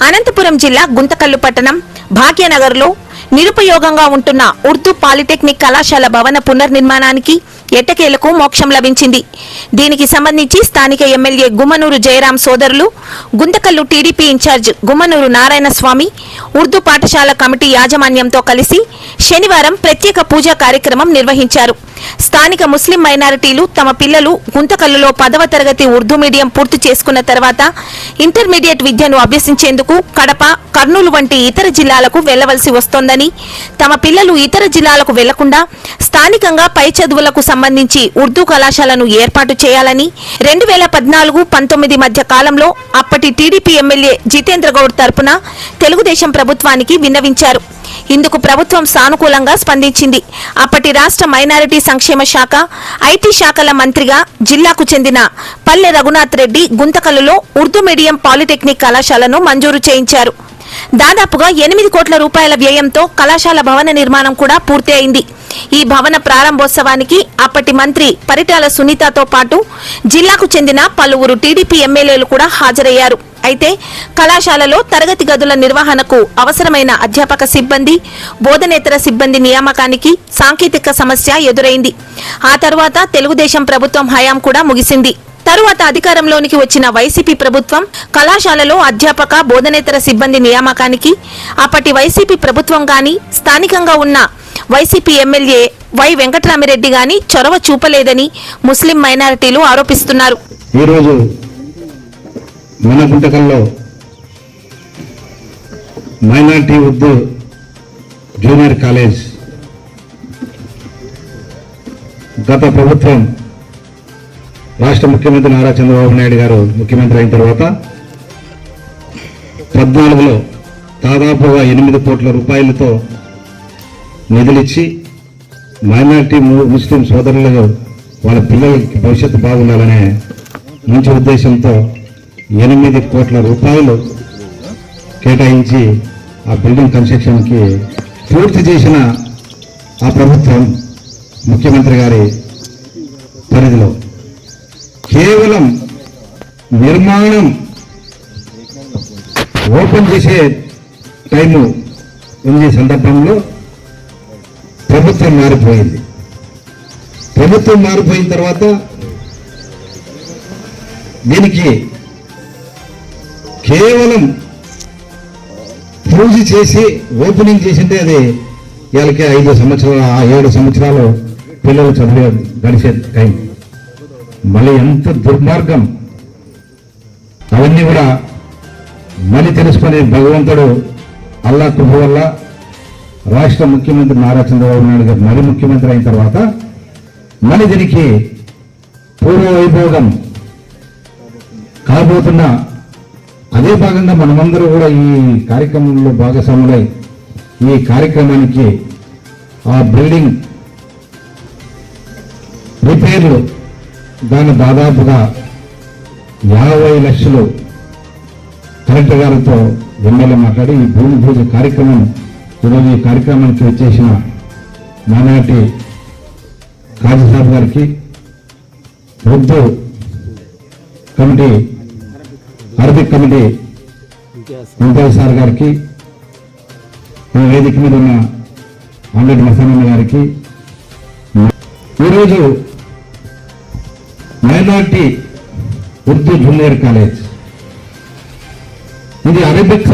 అనంతపురం జిల్లా గుంతకల్లు పట్టణం భాగ్యనగర్లో నిరుపయోగంగా ఉంటున్న ఉర్దూ పాలిటెక్నిక్ కళాశాల భవన పునర్నిర్మాణానికి ఎట్టకేలకు మోక్షం లభించింది. దీనికి సంబంధించి స్థానిక ఎమ్మెల్యే గుమ్మనూరు జయరాం సోదరులు, గుంతకల్లు టీడీపీ ఇన్ఛార్జ్ గుమ్మనూరు నారాయణస్వామి, ఉర్దూ పాఠశాల కమిటీ యాజమాన్యంతో కలిసి శనివారం ప్రత్యేక పూజా కార్యక్రమం నిర్వహించారు. స్థానిక ముస్లిం మైనారిటీలు తమ పిల్లలు గుంతకల్లులో 10వ తరగతి ఉర్దూ మీడియం పూర్తి చేసుకున్న తర్వాత ఇంటర్మీడియట్ విద్యను అభ్యసించేందుకు కడప, కర్నూలు వంటి ఇతర జిల్లాలకు వెళ్లవలసి వస్తోందని, తమ పిల్లలు ఇతర జిల్లాలకు వెళ్లకుండా స్థానికంగా పై చదువులకు సంబంధించి ఉర్దూ కళాశాలను ఏర్పాటు చేయాలని 2014-19 మధ్య కాలంలో అప్పటి టీడీపీ ఎమ్మెల్యే జితేంద్ర గౌడ్ తరపున తెలుగుదేశం ప్రభుత్వానికి విన్నవించారు. ఇందుకు ప్రభుత్వం సానుకూలంగా స్పందించింది. అప్పటి రాష్ట్ర మైనారిటీ సంక్షేమ శాఖ, ఐటీ శాఖల మంత్రిగా జిల్లాకు చెందిన పల్లె రఘునాథ్ రెడ్డి గుంతకల్లులో ఉర్దూ మీడియం పాలిటెక్నిక్ కళాశాలను మంజూరు చేయించారు. దాదాపుగా 8 కోట్ల రూపాయల వ్యయంతో కళాశాల భవన నిర్మాణం కూడా పూర్తి అయింది. ఈ భవన ప్రారంభోత్సవానికి అప్పటి మంత్రి పరిటాల సునీతతో పాటు జిల్లాకు చెందిన పలువురు టీడీపీ ఎమ్మెల్యేలు కూడా హాజరయ్యారు. అయితే కళాశాలలో తరగతి గదుల నిర్వహణకు అవసరమైన అధ్యాపక సిబ్బంది, బోధనేతర సిబ్బంది నియామకానికి సాంకేతిక సమస్య ఎదురైంది. ఆ తర్వాత తెలుగుదేశం ప్రభుత్వం హయాం కూడా ముగిసింది. తరువాత అధికారంలోనికి వచ్చిన వైసీపీ ప్రభుత్వం కళాశాలలో అధ్యాపక, బోధనేతర సిబ్బంది నియామకానికి అప్పటి వైసీపీ ప్రభుత్వం గాని, స్థానికంగా ఉన్న వైసీపీ ఎమ్మెల్యే వై వెంకటరామిరెడ్డి గాని చొరవ చూపలేదని ముస్లిం మైనారిటీలు ఆరోపిస్తున్నారు. ఈరోజు మన గుంతకల్లో మైనారిటీ ఉర్దూ జూనియర్ కాలేజ్ గత ప్రభుత్వం రాష్ట్ర ముఖ్యమంత్రి నారా చంద్రబాబు నాయుడు గారు ముఖ్యమంత్రి అయిన తర్వాత 14లో దాదాపుగా 8 కోట్ల రూపాయలతో నిధులిచ్చి మైనారిటీ ముస్లిం సోదరులు వాళ్ళ పిల్లలకి భవిష్యత్తు బాగుండాలనే మంచి ఉద్దేశంతో 8 కోట్ల రూపాయలు కేటాయించి ఆ బిల్డింగ్ కన్స్ట్రక్షన్కి పూర్తి చేసిన ఆ ప్రభుత్వం ముఖ్యమంత్రి గారి పరిధిలో కేవలం నిర్మాణం ఓపెన్ చేసే టైము ఉంది సందర్భంలో ప్రభుత్వం మారిపోయింది. ప్రభుత్వం మారిపోయిన తర్వాత దీనికి కేవలం పూజ చేసి ఓపెనింగ్ చేసింటే అది వీళ్ళకి 5 సంవత్సరాలు 7 సంవత్సరాలు పిల్లలు చదివే గడిచే టైం. మళ్ళీ ఎంత దుర్మార్గం! అవన్నీ కూడా మళ్ళీ తెలుసుకునే భగవంతుడు అల్లా కృప వల్ల రాష్ట్ర ముఖ్యమంత్రి నారా చంద్రబాబు నాయుడు గారు మళ్ళీ ముఖ్యమంత్రి అయిన తర్వాత మళ్ళీ దీనికి పూర్వ వైభోగం కాబోతున్న అదే భాగంగా మనమందరూ కూడా ఈ కార్యక్రమంలో భాగస్వాములై ఈ కార్యక్రమానికి ఆ బిల్డింగ్ రిపేర్లు దాని దాదాపుగా 50 లక్షలు కలెక్టర్ గారితో ఎమ్మెల్యే మాట్లాడి ఈ భూమి పూజ కార్యక్రమం ఈరోజు ఈ కార్యక్రమానికి వచ్చేసిన మైనారిటీ కాజీసాబ్ గారికి, Urdu committee Arabic committee Imtiaz sir గారికి, వేదిక మీద ఉన్న అంగడి మసానన్న గారికి, ఈరోజు మైనారిటీ ఉర్దూ జూనియర్ కాలేజ్ ఇది అరబిక్